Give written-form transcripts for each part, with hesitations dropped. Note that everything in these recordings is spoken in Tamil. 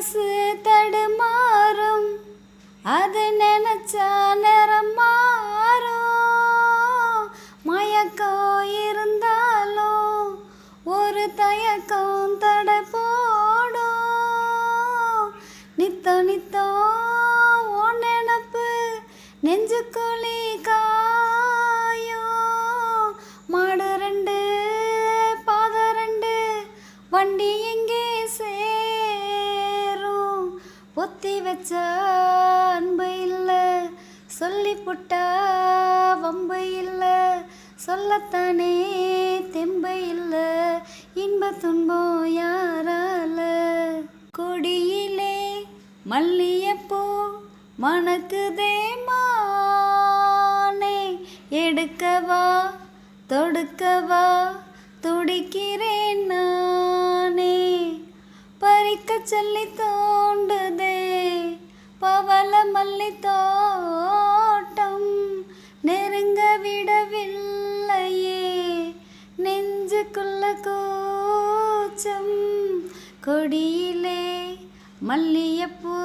மனசு தடுமாறும், அது நினைச்சா நிறம் மாறும். மயக்கம் இருந்தாலும் ஒரு தயக்கம் தடை போடும். நித்தம் நித்தம் உன் நினப்பு நெஞ்சுக்குழி காயும். மாடு ரெண்டு பாத ரெண்டு வண்டி எங்கே சேரும். பொத்தி வச்ச அன்பு இல்லை, சொல்லி புட்டா வம்பு இல்லை. சொல்லத்தானே தெம்பு இல்லை, இன்ப துன்பம் யாரால. கொடியிலே மல்லியப்பூ மணக்குதே மானே. எடுக்கவா தொடுக்கவா துடிக்கிறேன் நானே. பறிக்க சொல்லி தோண்டுதே பவள மல்லி தோட்டம். நெருங்க விடவில்லையே நெஞ்சுக்குள்ள கூச்சம். கொடியிலே மல்லியப்பூ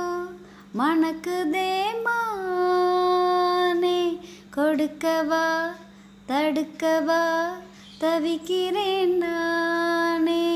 மணக்குதே மானே. கொடுக்கவா தடுக்கவா தவிக்கிறேன் நானே.